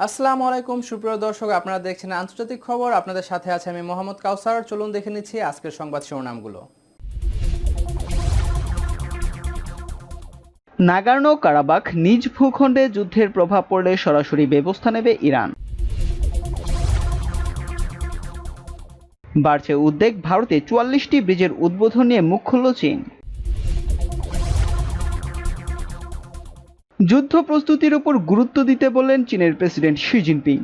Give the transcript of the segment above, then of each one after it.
আসসালামু আলাইকুম সুপ্রিয় দর্শক, আপনারা দেখছেন আন্তর্জাতিক খবর। আপনাদের সাথে আছে আমি মোহাম্মদ কাউসার। চলুন দেখে নিচ্ছি আজকের সংবাদ শিরোনামগুলো। নাগোর্নো কারাবাখ নিজ ভূখণ্ডে যুদ্ধের প্রভাব পড়লে সরাসরি ব্যবস্থা নেবে ইরান। বাড়ছে উদ্বেগ, ভারতে ৪৪টি ব্রিজের উদ্বোধন নিয়ে মুখ খুলল চীন। যুদ্ধ প্রস্তুতির উপর গুরুত্ব দিতে বললেন চীনের প্রেসিডেন্ট শি জিনপিং।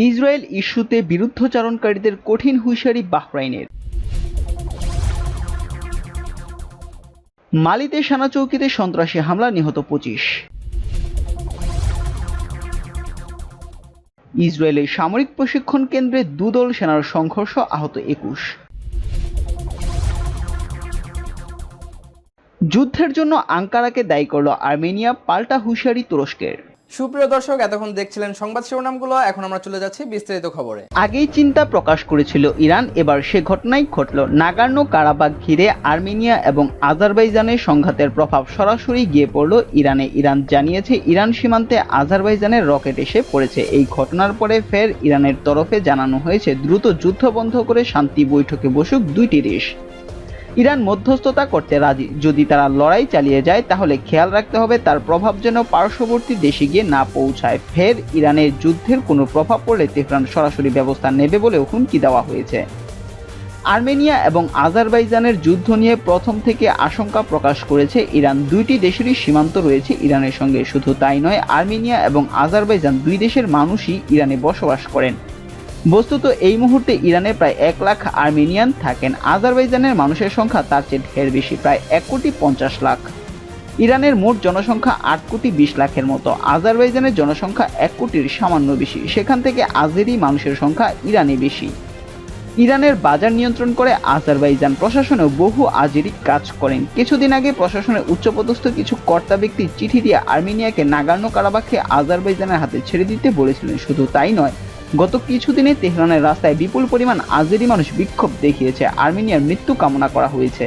ইসরায়েল ইস্যুতে বিরুদ্ধচারণকারীদের কঠিন হুঁশিয়ারি বাহরাইনের। মালিতে সেনা চৌকিতে সন্ত্রাসী হামলা, নিহত ২৫। ইসরায়েলের সামরিক প্রশিক্ষণ কেন্দ্রে দুদল সেনার সংঘর্ষ, আহত ২১। যুদ্ধের জন্য আঙ্কারাকে দায়ী করল আর্মেনিয়া, পাল্টা হুঁশিয়ারি তুরস্কের। সুপ্রিয় দর্শক, এতক্ষণ দেখছিলেন সংবাদ শিরোনামগুলো। এখন আমরা চলে যাচ্ছি বিস্তারিত খবরে। আগেই চিন্তা প্রকাশ করেছিল ইরান, এবার সে ঘটনাই ঘটল। নাগোর্নো কারাবাখ ঘিরে আর্মেনিয়া এবং আজারবাইজানের সংঘাতের প্রভাব সরাসরি গিয়ে পড়ল ইরানে। ইরান জানিয়েছে ইরান সীমান্তে আজারবাইজানের রকেট এসে পড়েছে। এই ঘটনার পরে ফের ইরানের তরফে জানানো হয়েছে দ্রুত যুদ্ধ বন্ধ করে শান্তি বৈঠকে বসুক দুইটি দেশ। ইরান মধ্যস্থতা করতে রাজি, যদি তারা লড়াই চালিয়ে যায় তাহলে খেয়াল রাখতে হবে তার প্রভাব যেন পার্শ্ববর্তী দেশে গিয়ে না পৌঁছায়। ফের ইরানের যুদ্ধের কোনো প্রভাব পড়লে তেহরান সরাসরি ব্যবস্থা নেবে বলেও হুমকি দেওয়া হয়েছে। আর্মেনিয়া এবং আজারবাইজানের যুদ্ধ নিয়ে প্রথম থেকে আশঙ্কা প্রকাশ করেছে ইরান। দুইটি দেশেরই সীমান্ত রয়েছে ইরানের সঙ্গে। শুধু তাই নয়, আর্মেনিয়া এবং আজারবাইজান দুই দেশের মানুষই ইরানে বসবাস করেন। বস্তুত এই মুহূর্তে ইরানে প্রায় ১ লাখ আর্মেনিয়ান থাকেন। আজারবাইজানের মানুষের সংখ্যা তার চেয়ে ঢের বেশি, প্রায় ১,৫০,০০,০০০। ইরানের মোট জনসংখ্যা ৮,২০,০০,০০০-এর মতো। আজারবাইজানের জনসংখ্যা ১ কোটির সামান্য বেশি। সেখান থেকে আজেরি মানুষের সংখ্যা ইরানে বেশি। ইরানের বাজার নিয়ন্ত্রণ করে আজারবাইজান। প্রশাসনেও বহু আজেরি কাজ করেন। কিছুদিন আগে প্রশাসনের উচ্চপদস্থ কিছু কর্তা ব্যক্তি চিঠি দিয়ে আর্মেনিয়াকে নাগোর্নো কারাবাখে আজারবাইজানের হাতে ছেড়ে দিতে বলেছিলেন। শুধু তাই নয়, গত কিছুদিনে তেহরানের রাস্তায় বিপুল পরিমাণ আজেরি মানুষ বিক্ষোভ দেখিয়েছে। আর্মেনিয়ার মৃত্যু কামনা করা হয়েছে।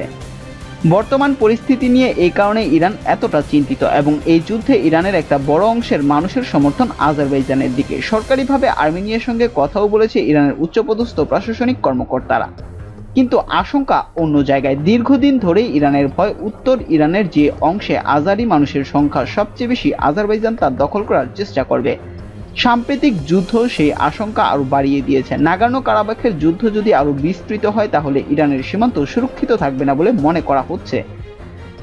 বর্তমান পরিস্থিতি নিয়ে এই কারণে ইরান এতটা চিন্তিত এবং এই যুদ্ধে ইরানের একটা বড় অংশের মানুষের সমর্থন আজারবাইজানের দিকে। সরকারিভাবে আর্মেনিয়ার সঙ্গে কথাও বলেছে ইরানের উচ্চপদস্থ প্রশাসনিক কর্মকর্তারা। কিন্তু আশঙ্কা অন্য জায়গায়। দীর্ঘদিন ধরেই ইরানের ভয় উত্তর ইরানের যে অংশে আজারি মানুষের সংখ্যা সবচেয়ে বেশি, আজারবাইজান তা দখল করার চেষ্টা করবে। সাম্প্রতিক যুদ্ধ সেই আশঙ্কা আরো বাড়িয়ে দিয়েছে। নাগোর্নো কারাবাখের যুদ্ধ যদি আরো বিস্তৃত হয় তাহলে ইরানের সীমান্ত সুরক্ষিত থাকবে না বলে মনে করা হচ্ছে।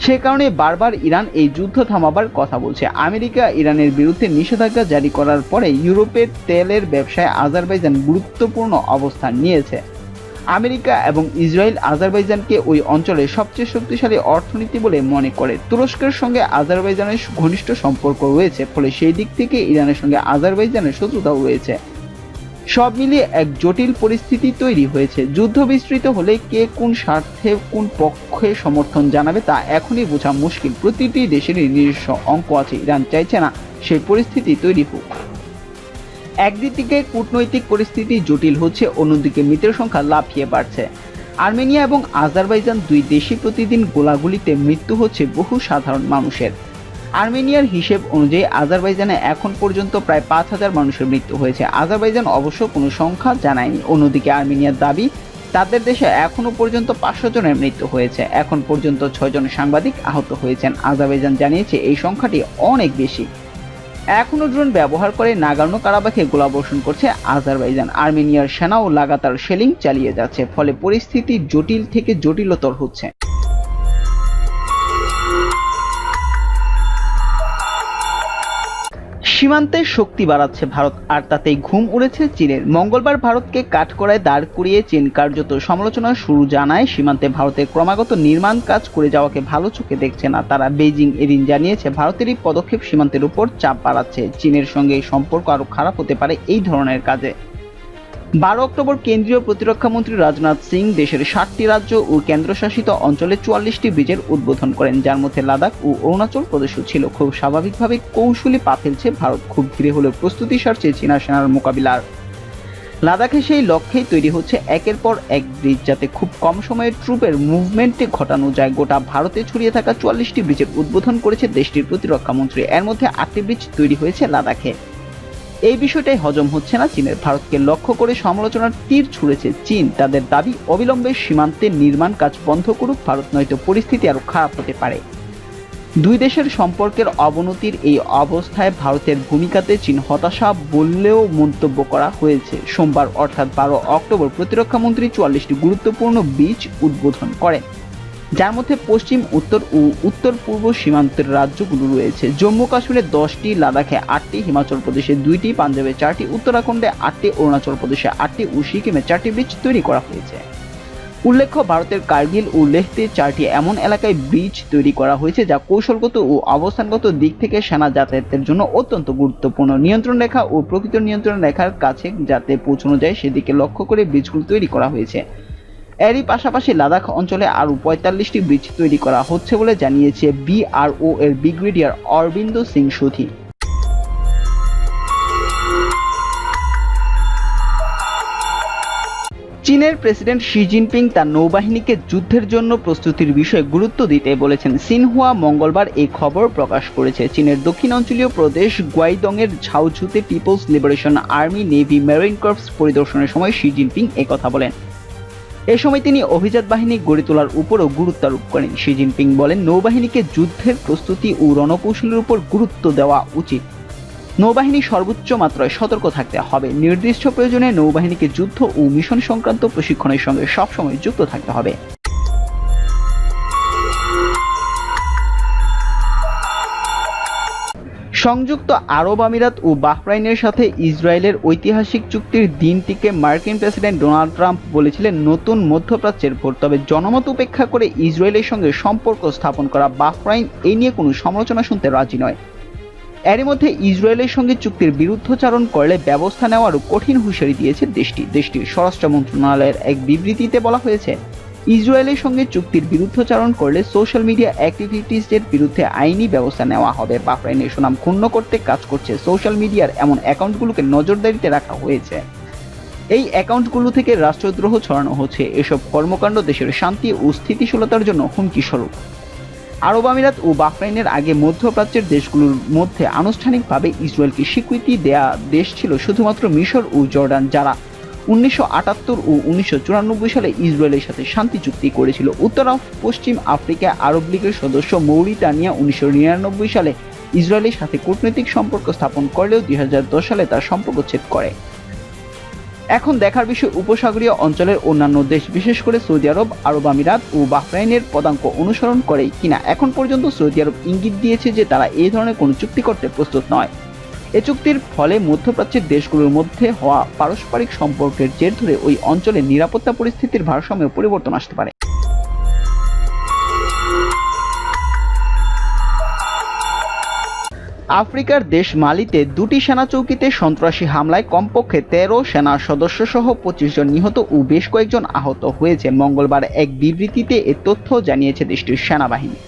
সে কারণে বারবার ইরান এই যুদ্ধ থামাবার কথা বলছে। আমেরিকা ইরানের বিরুদ্ধে নিষেধাজ্ঞা জারি করার পরে ইউরোপের তেলের ব্যবসায় আজারবাইজান গুরুত্বপূর্ণ অবস্থান নিয়েছে। আমেরিকা এবং ইসরায়েল আজারবাইজানকে ওই অঞ্চলের সবচেয়ে শক্তিশালী অর্থনীতি বলে মনে করে। তুরস্কের সঙ্গে আজারবাইজানের ঘনিষ্ঠ সম্পর্ক রয়েছে, ফলে সেই দিক থেকে ইরানের সঙ্গে আজারবাইজানের শত্রুতাও রয়েছে। সব মিলিয়ে এক জটিল পরিস্থিতি তৈরি হয়েছে। যুদ্ধ বিস্তৃত হলে কে কোন স্বার্থে কোন পক্ষে সমর্থন জানাবে তা এখনই বোঝা মুশকিল। প্রতিটি দেশেরই নিজস্ব অঙ্ক আছে। ইরান চাইছে না সেই পরিস্থিতি তৈরি হোক। একদিকে কূটনৈতিক পরিস্থিতি জটিল হচ্ছে, অন্যদিকে মৃতের সংখ্যা লাফিয়ে বাড়ছে। আর্মেনিয়া এবং আজারবাইজান দুই দেশে প্রতিদিন গোলাগুলিতে মৃত্যু হচ্ছে বহু সাধারণ মানুষের। আর্মেনিয়ার হিসেব অনুযায়ী আজারবাইজানে এখন পর্যন্ত প্রায় ৫,০০০ মানুষের মৃত্যু হয়েছে। আজারবাইজান অবশ্য কোনো সংখ্যা জানায়নি। অন্যদিকে আর্মেনিয়ার দাবি তাদের দেশে এখনো পর্যন্ত ৫০০ জনের মৃত্যু হয়েছে। এখন পর্যন্ত ৬ জন সাংবাদিক আহত হয়েছেন। আজারবাইজান জানিয়েছে এই সংখ্যাটি অনেক বেশি। এখনো ড্রোন ব্যবহার করে নাগোর্নো কারাবাখে গোলাবর্ষণ করছে আজারবাইজান। আর্মেনিয়ার সেনাও লাগাতার শেলিং চালিয়ে যাচ্ছে, ফলে পরিস্থিতি জটিল থেকে জটিলতর হচ্ছে। সীমান্তে শক্তি বাড়াচ্ছে ভারত, আর তাতেই ঘুম উড়েছে চীনের। মঙ্গলবার ভারতকে কাঠগড়ায় দাঁড় করিয়ে চীন কার্যত সমালোচনা শুরু জানায়। সীমান্তে ভারতের ক্রমাগত নির্মাণ কাজ করে যাওয়াকে ভালো চোখে দেখছে না তারা। বেইজিং এদিন জানিয়েছে ভারতের এই পদক্ষেপ সীমান্তের উপর চাপ বাড়াচ্ছে। চীনের সঙ্গে সম্পর্ক আরো খারাপ হতে পারে এই ধরনের কাজে। ১২ অক্টোবর কেন্দ্রীয় প্রতিরক্ষা মন্ত্রী রাজনাথ সিং দেশের ৭টি রাজ্য ও কেন্দ্রশাসিত অঞ্চলে ৪৪টি ব্রিজের উদ্বোধন করেন, যার মধ্যে লাদাখ ও অরুণাচল প্রদেশও ছিল। খুব স্বাভাবিকভাবে কৌশলী পা ফেলছে ভারত। খুব ধীরে হলেও প্রস্তুতি সারছে চীনা সেনার মোকাবিলার। লাদাখে সেই লক্ষ্যেই তৈরি হচ্ছে একের পর এক ব্রিজ, যাতে খুব কম সময়ে ট্রুপের মুভমেন্টে ঘটানো যায়। গোটা ভারতে ছড়িয়ে থাকা 44টি ব্রিজের উদ্বোধন করেছে দেশটির প্রতিরক্ষা মন্ত্রী। এর মধ্যে 8টি ব্রিজ তৈরি হয়েছে লাদাখে। এই বিষয়টাই হজম হচ্ছে না চীনের। ভারতকে লক্ষ্য করে সমালোচনার তীর ছুঁড়েছে চীন। তাদের দাবি, অবিলম্বে সীমান্তে নির্মাণ কাজ বন্ধ করুক ভারত, নয়তো পরিস্থিতি আরো খারাপ হতে পারে। দুই দেশের সম্পর্কের অবনতির এই অবস্থায় ভারতের ভূমিকাতে চীন হতাশা বললেও মন্তব্য করা হয়েছে। সোমবার অর্থাৎ 12 অক্টোবর প্রতিরক্ষামন্ত্রী 44টি গুরুত্বপূর্ণ ব্রিজ উদ্বোধন করেন, যার মধ্যে পশ্চিম, উত্তর ও উত্তর পূর্ব সীমান্তের রাজ্যগুলো রয়েছে। জম্মু কাশ্মীরে 10টি, লাদাখে 8টি, হিমাচল প্রদেশে 2টি, পাঞ্জাবে 4টি, উত্তরাখণ্ডে 8টি, অরুণাচল প্রদেশে 8টি ও সিকিমে 4টি ব্রিজ তৈরি করা হয়েছে। উল্লেখ্য, ভারতের কার্গিল ও লেহতে 4টি এমন এলাকায় ব্রিজ তৈরি করা হয়েছে যা কৌশলগত ও অবস্থানগত দিক থেকে সেনা যাতায়াতের জন্য অত্যন্ত গুরুত্বপূর্ণ। নিয়ন্ত্রণ রেখা ও প্রকৃত নিয়ন্ত্রণ রেখার কাছে যাতে পৌঁছানো যায় সেদিকে লক্ষ্য করে ব্রিজগুলো তৈরি করা হয়েছে। এরই পাশাপাশি লাদাখ অঞ্চলে আরও 45টি ব্রিজ তৈরি করা হচ্ছে বলে জানিয়েছে BRO এর ব্রিগেডিয়ার অরবিন্দ সিং সুধি। চীনের প্রেসিডেন্ট শি জিনপিং তার নৌবাহিনীকে যুদ্ধের জন্য প্রস্তুতির বিষয়ে গুরুত্ব দিতে বলেছেন। সিনহুয়া মঙ্গলবার এই খবর প্রকাশ করেছে। চীনের দক্ষিণাঞ্চলীয় প্রদেশ গুয়াইদংয়ের ঝাওঝুতে People's Liberation Army, Navy, Marine Corps পরিদর্শনের সময় শি জিনপিং একথা বলেন। এ সময় তিনি অভিজাত বাহিনী গড়ে তোলার উপরও গুরুত্ব আরোপ করেন। শি জিনপিং বলেন, নৌবাহিনীকে যুদ্ধের প্রস্তুতি ও রণকৌশলের উপর গুরুত্ব দেওয়া উচিত। নৌবাহিনী সর্বোচ্চ মাত্রায় সতর্ক থাকতে হবে। নির্দিষ্ট প্রয়োজনে নৌবাহিনীকে যুদ্ধ ও মিশন সংক্রান্ত প্রশিক্ষণের সঙ্গে সবসময় যুক্ত থাকতে হবে। সংযুক্ত আরব আমিরাত ও বাহরাইনের সাথে ইসরায়েলের ঐতিহাসিক চুক্তির দিনটিকে মার্কিন প্রেসিডেন্ট ডোনাল্ড ট্রাম্প বলেছিলেন নতুন মধ্যপ্রাচ্যের ভোট। তবে জনমত উপেক্ষা করে ইসরায়েলের সঙ্গে সম্পর্ক স্থাপন করা বাহরাইন এই নিয়ে কোনো সমালোচনা শুনতে রাজি নয়। এরই মধ্যে ইসরায়েলের সঙ্গে চুক্তির বিরুদ্ধাচরণ করলে ব্যবস্থা নেওয়ারও কঠিন হুঁশিয়ারি দিয়েছে দেশটির স্বরাষ্ট্র মন্ত্রণালয়ের এক বিবৃতিতে বলা হয়েছে, ইসরায়েলের সঙ্গে চুক্তির বিরুদ্ধাচরণ করলে সোশ্যাল মিডিয়া অ্যাক্টিভিস্টদের বিরুদ্ধে আইনি ব্যবস্থা নেওয়া হবে। বাহরাইনের সুনাম ক্ষুণ্ণ করতে কাজ করছে সোশ্যাল মিডিয়ার এমন অ্যাকাউন্টগুলোকে নজরদারিতে রাখা হয়েছে। এই অ্যাকাউন্টগুলো থেকে রাষ্ট্রদ্রোহ ছড়ানো হচ্ছে। এসব কর্মকাণ্ড দেশের শান্তি ও স্থিতিশীলতার জন্য হুমকি স্বরূপ। আরব আমিরাত ও বাহরাইনের আগে মধ্যপ্রাচ্যের দেশগুলোর মধ্যে আনুষ্ঠানিকভাবে ইসরায়েলকে স্বীকৃতি দেয়া দেশ ছিল শুধুমাত্র মিশর ও জর্ডান, যারা 1978 ও 1994 সালে ইসরায়েলের সাথে শান্তি চুক্তি করেছিল। উত্তর পশ্চিম আফ্রিকা আরব লীগের সদস্য মৌরিতানিয়া 1999 সালে ইসরায়েলের সাথে কূটনৈতিক সম্পর্ক স্থাপন করলেও 2010 সালে তার সম্পর্ক ছেদ করে। এখন দেখার বিষয় উপসাগরীয় অঞ্চলের অন্যান্য দেশ, বিশেষ করে সৌদি আরব, আরব আমিরাত ও বাহরাইনের পদাঙ্ক অনুসরণ করে কিনা। এখন পর্যন্ত সৌদি আরব ইঙ্গিত দিয়েছে যে তারা এই ধরনের কোনো চুক্তি করতে প্রস্তুত নয়। এ চুক্তির ফলে মধ্যপ্রাচ্যের দেশগুলোর মধ্যে হওয়া পারস্পরিক সম্পর্কের জের ধরে ওই অঞ্চলের নিরাপত্তা পরিস্থিতির ভারসাম্যে পরিবর্তন আসতে পারে। আফ্রিকার দেশ মালিতে 2টি সেনা চৌকিতে সন্ত্রাসী হামলায় কমপক্ষে 13 সেনা সদস্য সহ 25 জন নিহত ও বেশ কয়েকজন আহত হয়েছে। মঙ্গলবার এক বিবৃতিতে এ তথ্য জানিয়েছে দেশটির সেনাবাহিনী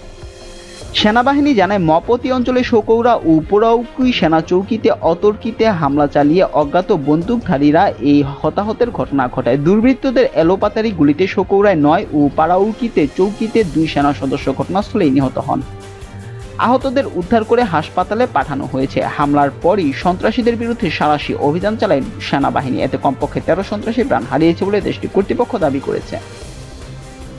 জানায়, মপতি অঞ্চলে শোকৌরা ও পোরাউকুই সেনা চৌকিতে অতর্কিতে হামলা চালিয়ে অজ্ঞাত বন্দুকধারীরা এই হতাহতের ঘটনা ঘটায়। দুর্বৃত্তদের এলোপাতারি গুলিতে শোকৌরায় 9 ও পারাউকিতে চৌকিতে 2 সেনা সদস্য ঘটনাস্থলেই নিহত হন। আহতদের উদ্ধার করে হাসপাতালে পাঠানো হয়েছে। হামলার পরই সন্ত্রাসীদের বিরুদ্ধে সাঁড়াশি অভিযান চালায় সেনাবাহিনী। এতে কমপক্ষে 13 সন্ত্রাসী প্রাণ হারিয়েছে বলে দেশটির কর্তৃপক্ষ দাবি করেছে।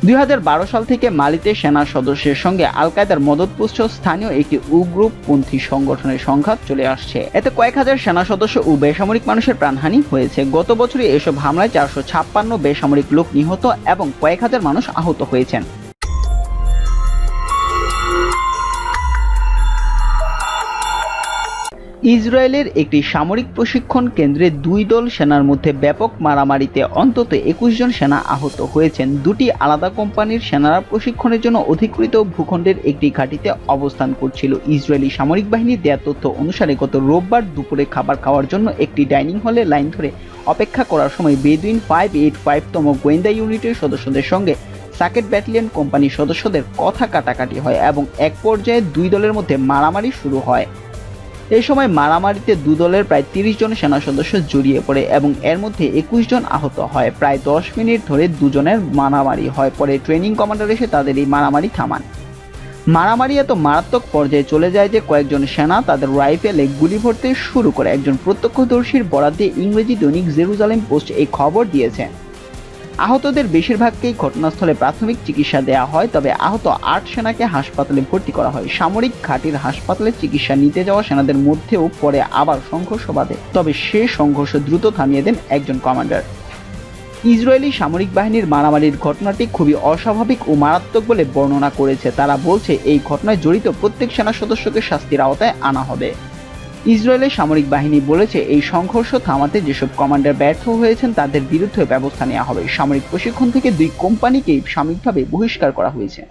2012 সাল থেকে মালিতে সেনা সদস্যের সঙ্গে আল কায়েদার মদতপুষ্ট স্থানীয় একটি উগ্রপন্থী সংগঠনের সংঘাত চলে আসছে। এতে কয়েক হাজার সেনা সদস্য ও বেসামরিক মানুষের প্রাণহানি হয়েছে। গত বছরই এসব হামলায় 456 বেসামরিক লোক নিহত এবং কয়েক হাজার মানুষ আহত হয়েছেন। ইসরায়েলের একটি সামরিক প্রশিক্ষণ কেন্দ্রে 2 দল সেনার মধ্যে ব্যাপক মারামারিতে অন্তত 21 জন সেনা আহত হয়েছেন। 2টি আলাদা কোম্পানির সেনারা প্রশিক্ষণের জন্য অধিকৃত ভূখণ্ডের একটি ঘাঁটিতে অবস্থান করছিল। ইসরায়েলি সামরিক বাহিনীর দেয়া তথ্য অনুসারে গত রোববার দুপুরে খাবার খাওয়ার জন্য একটি ডাইনিং হলে লাইন ধরে অপেক্ষা করার সময় বেদুইন 585তম গোয়েন্দা ইউনিটের সদস্যদের সঙ্গে সাকেট ব্যাটালিয়ন কোম্পানির সদস্যদের কথা কাটাকাটি হয় এবং এক পর্যায়ে 2 দলের মধ্যে মারামারি শুরু হয়। এ সময় মারামারিতে দু দলের প্রায় 30 জন সেনা সদস্য জড়িয়ে পড়ে এবং এর মধ্যে 21 জন আহত হয়। প্রায় 10 মিনিট ধরে দুজনের মারামারি হয়। পরে ট্রেনিং কমান্ডার এসে তাদের এই মারামারি থামান। মারামারি এত মারাত্মক পর্যায়ে চলে যায় যে কয়েকজন সেনা তাদের রাইফেলে গুলি ভরতে শুরু করে। একজন প্রত্যক্ষদর্শীর বরাত দিয়ে ইংরেজি দৈনিক জেরুজালেম পোস্ট এই খবর দিয়েছে। আহতদের বেশিরভাগকেই ঘটনাস্থলে প্রাথমিক চিকিৎসা দেওয়া হয়, তবে আহত 8 সেনাকে হাসপাতালে ভর্তি করা হয়। সামরিক ঘাঁটির হাসপাতালে চিকিৎসা নিতে যাওয়া সেনাদের মধ্যেও পরে আবার সংঘর্ষ বাধে, তবে সে সংঘর্ষ দ্রুত থামিয়ে দেন একজন কমান্ডার। ইসরায়েলি সামরিক বাহিনীর মারামারির ঘটনাটি খুবই অস্বাভাবিক ও মারাত্মক বলে বর্ণনা করেছে। তারা বলছে এই ঘটনায় জড়িত প্রত্যেক সেনা সদস্যকে শাস্তির আওতায় আনা হবে। ইসরায়েলের সামরিক বাহিনী বলেছে এই সংঘর্ষ থামাতে যেসব কমান্ডার ব্যর্থ হয়েছেন তাদের বিরুদ্ধে ব্যবস্থা নেওয়া হবে। সামরিক প্রশিক্ষণ থেকে 2 কোম্পানিকেই সাময়িকভাবে বহিষ্কার করা হয়েছে।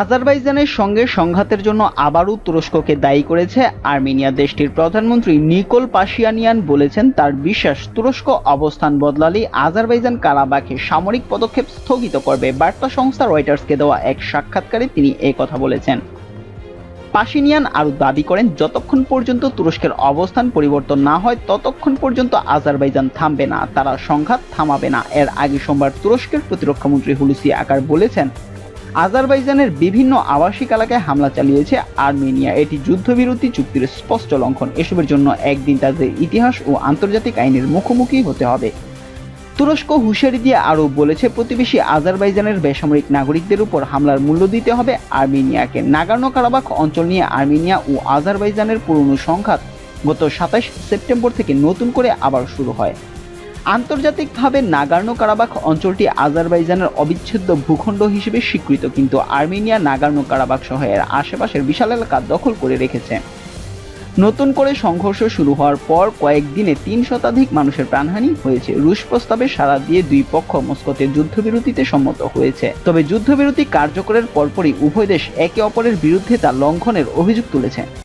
আজারবাইজানের সঙ্গে সংঘাতের জন্য আবারও তুরস্ককে দায়ী করেছে আর্মেনিয়া। দেশটির প্রধানমন্ত্রী নিকোল পাশিয়ানিয়ান বলেছেন তার বিশ্বাস তুরস্ক অবস্থান বদলালেই আজারবাইজান কারাবাখে সামরিক পদক্ষেপ স্থগিত করবে। বার্তা সংস্থা রয়টার্সকে দেওয়া এক সাক্ষাৎকারে তিনি এই কথা বলেছেন। পাশিনিয়ান আরও দাবি করেন যতক্ষণ পর্যন্ত তুরস্কের অবস্থান পরিবর্তন না হয় ততক্ষণ পর্যন্ত আজারবাইজান থামবে না, তারা সংঘাত থামাবে না। এর আগে সোমবার তুরস্কের প্রতিরক্ষামন্ত্রী হুলুসি আকার বলেছেন আজারবাইজানের বিভিন্ন আবাসিক এলাকায় হামলা চালিয়েছে আর্মেনিয়া, এটি যুদ্ধবিরতি চুক্তির স্পষ্ট লঙ্ঘন। এসবের জন্য একদিন তাদের ইতিহাস ও আন্তর্জাতিক আইনের মুখোমুখি হতে হবে। তুরস্ক হুঁশিয়ারি দিয়ে আরও বলেছে প্রতিবেশী আজারবাইজানের বেসামরিক নাগরিকদের উপর হামলার মূল্য দিতে হবে আর্মেনিয়াকে। নাগোর্নো কারাবাখ অঞ্চল নিয়ে আর্মেনিয়া ও আজারবাইজানের পুরনো সংঘাত গত 27 সেপ্টেম্বর থেকে নতুন করে আবার শুরু হয়। আন্তর্জাতিকভাবে নাগোর্নো কারাবাখ অঞ্চলটি আজারবাইজানের অবিচ্ছেদ্য ভূখণ্ড হিসেবে স্বীকৃত, কিন্তু আর্মেনিয়া নাগোর্নো কারাবাখ সহ এর আশেপাশের বিশাল এলাকা দখল করে রেখেছে। নতুন করে সংঘর্ষ শুরু হওয়ার পর কয়েকদিনে 3 শতাধিক মানুষের প্রাণহানি হয়েছে। রুশ প্রস্তাবে সাড়া দিয়ে 2 পক্ষ মস্কোতে যুদ্ধবিরতিতে সম্মত হয়েছে, তবে যুদ্ধবিরতি কার্যকরের পরপরই উভয় দেশ একে অপরের বিরুদ্ধে তা লঙ্ঘনের অভিযোগ তুলেছে।